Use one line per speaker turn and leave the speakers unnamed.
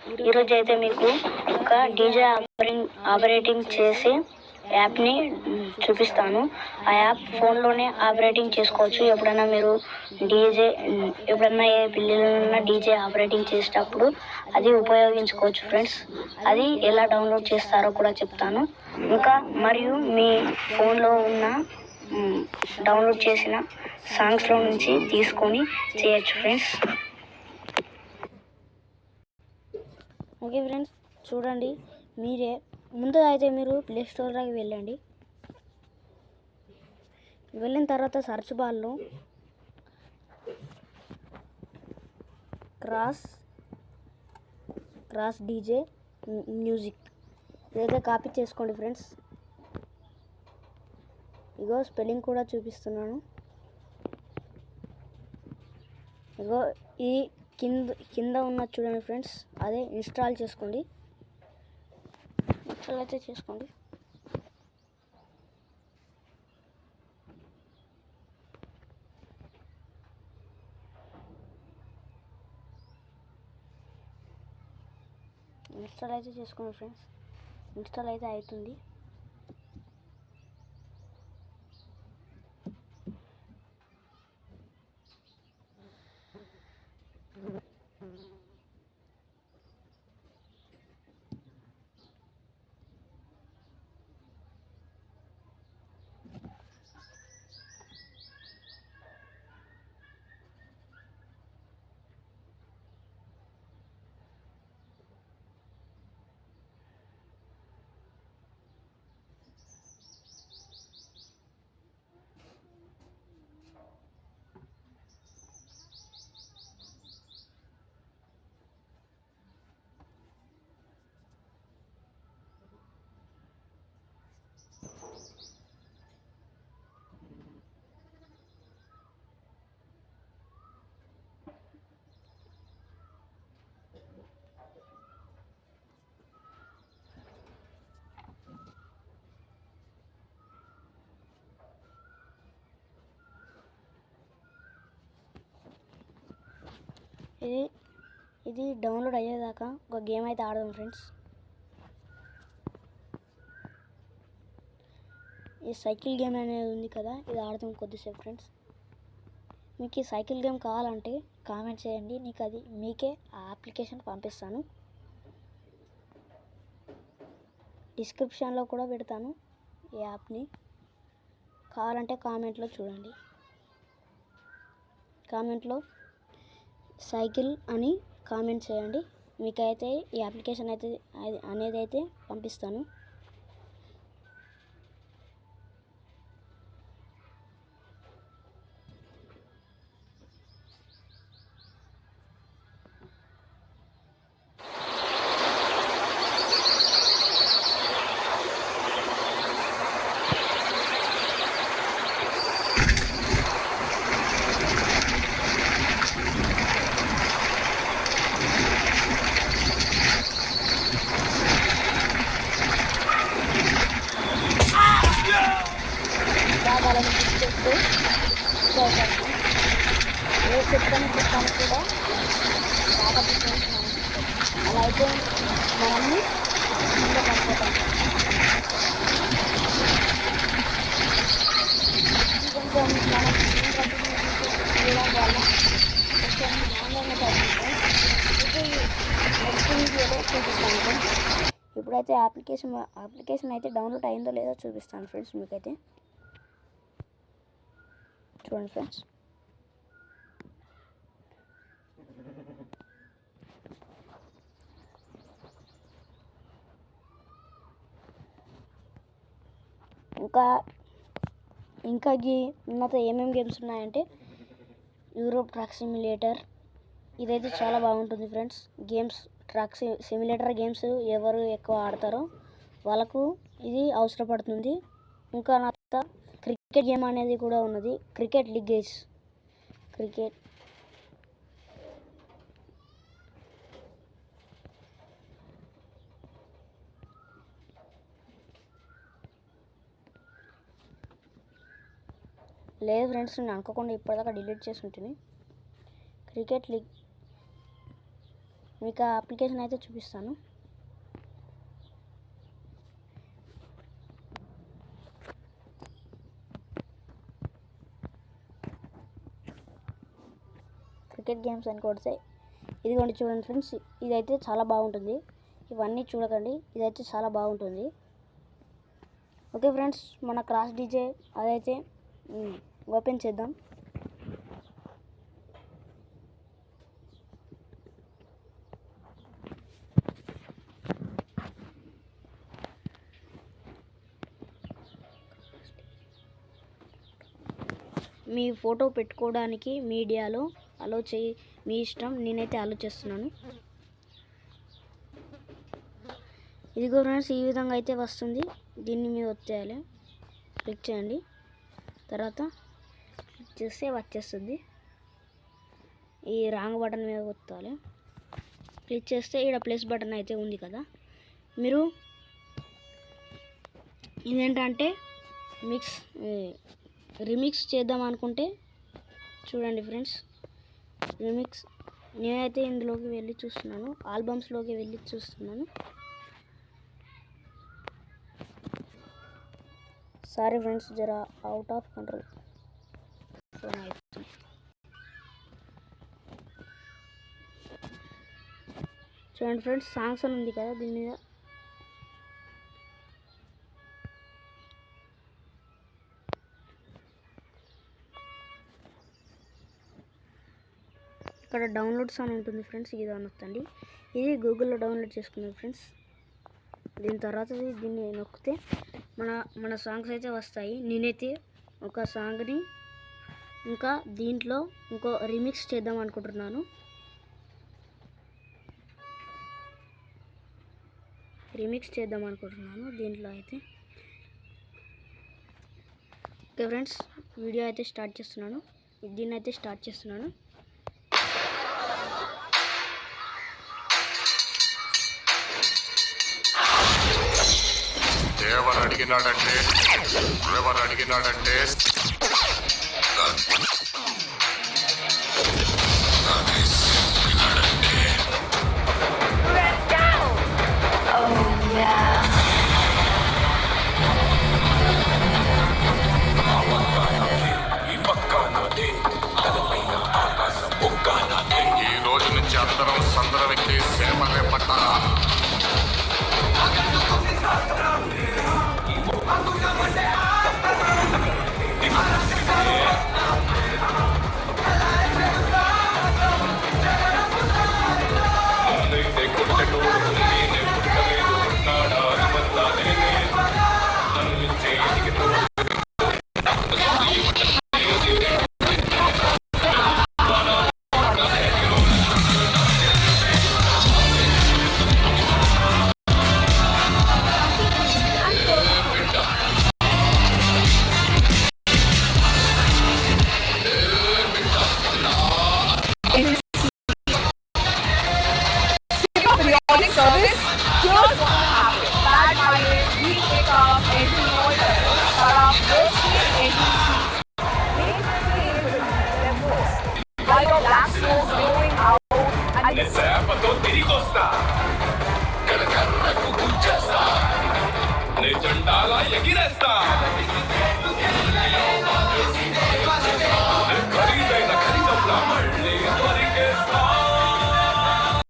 ఈరోజు అయితే మీకు ఒక డీజే ఆపరేటింగ్ చేసే యాప్ని చూపిస్తాను. ఆ యాప్ ఫోన్లోనే ఆపరేటింగ్ చేసుకోవచ్చు. ఎప్పుడైనా మీరు ఎప్పుడన్నా ఏ పిల్లలన్నా డీజే ఆపరేటింగ్ చేసేటప్పుడు అది ఉపయోగించుకోవచ్చు ఫ్రెండ్స్. అది ఎలా డౌన్లోడ్ చేస్తారో కూడా చెప్తాను. ఇంకా మరియు మీ ఫోన్లో ఉన్న డౌన్లోడ్ చేసిన సాంగ్స్లో నుంచి తీసుకొని చేయొచ్చు ఫ్రెండ్స్. ఓకే ఫ్రెండ్స్, చూడండి. ముందుగా అయితే మీరు ప్లే స్టోర్లోకి వెళ్ళండి. వెళ్ళిన తర్వాత సర్చ్ బార్లో క్రాస్ డీజే మ్యూజిక్ ఇదైతే కాపీ చేసుకోండి ఫ్రెండ్స్. ఇగో స్పెల్లింగ్ కూడా చూపిస్తున్నాను. ఇగో ఈ కింద ఉన్న చూడండి ఫ్రెండ్స్, అదే ఇన్స్టాల్ చేసుకోండి. ఇన్స్టాల్ అయితే చేసుకోండి. ఫ్రెండ్స్, ఇన్స్టాల్ అయితే అవుతుంది. ఇది డౌన్లోడ్ అయ్యేదాకా ఒక గేమ్ అయితే ఆడదాం ఫ్రెండ్స్. ఈ సైకిల్ గేమ్ అనేది ఉంది కదా, ఇది ఆడదాం కొద్దిసేపు ఫ్రెండ్స్. మీకు ఈ సైకిల్ గేమ్ కావాలంటే కామెంట్ చేయండి, మీకే ఆ అప్లికేషన్ పంపిస్తాను. డిస్క్రిప్షన్లో కూడా పెడతాను ఈ యాప్ని. కావాలంటే కామెంట్లో చూడండి. కామెంట్లో సైకిల్ అని కామెంట్ చేయండి, మీకైతే ఈ అప్లికేషన్ అయితే పంపిస్తాను. ఏ చెప్తాను కూడా కాబట్టి అలా అయితే మనల్ని ముందు పడిపోతాం. కొంచెం మనం చేయడం వల్ల కొంచెం ఆన్లైన్లో చదువుతాం. నెక్స్ట్ వీడియోలో చూపిస్తాను. ఇప్పుడైతే అప్లికేషన్ అయితే డౌన్లోడ్ అయిందో లేదో చూపిస్తాను ఫ్రెండ్స్. మీకైతే చూడండి ఫ్రెండ్స్. ఇంకా ఉన్నత ఏమేమి గేమ్స్ ఉన్నాయంటే యూరోప్ ట్రక్ సిమ్యులేటర్, ఇదైతే చాలా బాగుంటుంది ఫ్రెండ్స్. ట్రక్ సిమ్యులేటర్ గేమ్స్ ఎవరు ఎక్కువ ఆడతారో వాళ్ళకు ఇది అవసరపడుతుంది. ఇంకా నా క్రికెట్ గేమ్ అనేది కూడా ఉన్నది, క్రికెట్ లీగేజ్. లేదు ఫ్రెండ్స్, నేను అనుకోకుండా ఇప్పటిదాకా డిలీట్ చేసి ఉంటుంది. క్రికెట్ లీగ్ మీకు ఆ అప్లికేషన్ అయితే చూపిస్తాను. క్రికెట్ గేమ్స్ అని కొడితే ఇదిగోండి చూడండి ఫ్రెండ్స్, ఇదైతే చాలా బాగుంటుంది. ఇవన్నీ చూడకండి, ఇదైతే చాలా బాగుంటుంది. ఓకే ఫ్రెండ్స్, మన క్రాష్ డీజే అదైతే ఓపెన్ చేద్దాం. మీ ఫోటో పెట్టుకోవడానికి మీడియాలో అలో చేయి, మీ ఇష్టం. నేనైతే అలో చేస్తున్నాను. ఇదిగో ఫ్రెండ్స్, ఈ విధంగా అయితే వస్తుంది. దీన్ని మీరు వచ్చేయాలి, క్లిక్ చేయండి. తర్వాత క్లిక్ చేస్తే వచ్చేస్తుంది. ఈ రాంగ్ బటన్ మీద కొట్టాలి. క్లిక్ చేస్తే ఇక్కడ ప్లస్ బటన్ అయితే ఉంది కదా. మీరు ఇదేంటంటే రిమిక్స్ చేద్దాం అనుకుంటే చూడండి ఫ్రెండ్స్, రిమిక్స్ నేనైతే ఇందులోకి వెళ్ళి చూస్తున్నాను, ఆల్బమ్స్లోకి వెళ్ళి చూస్తున్నాను. సారీ ఫ్రెండ్స్, జరా అవుట్ ఆఫ్ కంట్రోల్ ఫోన్ అవుతుంది. చూడండి ఫ్రెండ్స్, సాంగ్స్ అని ఉంది కదా, దీని మీద ఇక్కడ డౌన్లోడ్స్ అని ఉంటుంది ఫ్రెండ్స్, ఇది నొక్కండి. ఇది గూగుల్లో డౌన్లోడ్ చేసుకున్నాను ఫ్రెండ్స్. దీని తర్వాత దీన్ని నొక్కితే మన సాంగ్స్ అయితే వస్తాయి. నేనైతే ఒక సాంగ్ని ఇంకా దీంట్లో ఇంకో రీమిక్స్ చేద్దాం అనుకుంటున్నాను. దీంట్లో అయితే ఓకే ఫ్రెండ్స్, వీడియో అయితే స్టార్ట్ చేస్తున్నాను. దీన్ని అయితే స్టార్ట్ చేస్తున్నాను.
ఎవరు అడిగినాడంటే ఈ రోజు నుంచి అందరం సందరం వెళ్లి సేపలే పట్టాలా.
Service, here's what happened. Bad mileage, weak pickup, engine motor, cut off wasted engine seat. Make feel their voice. Like a black smoke going out and the
సేపతో తిరిగొస్తా కరకర్రకు గుంచేస్తా నే జెండాలా ఎగిరేస్తా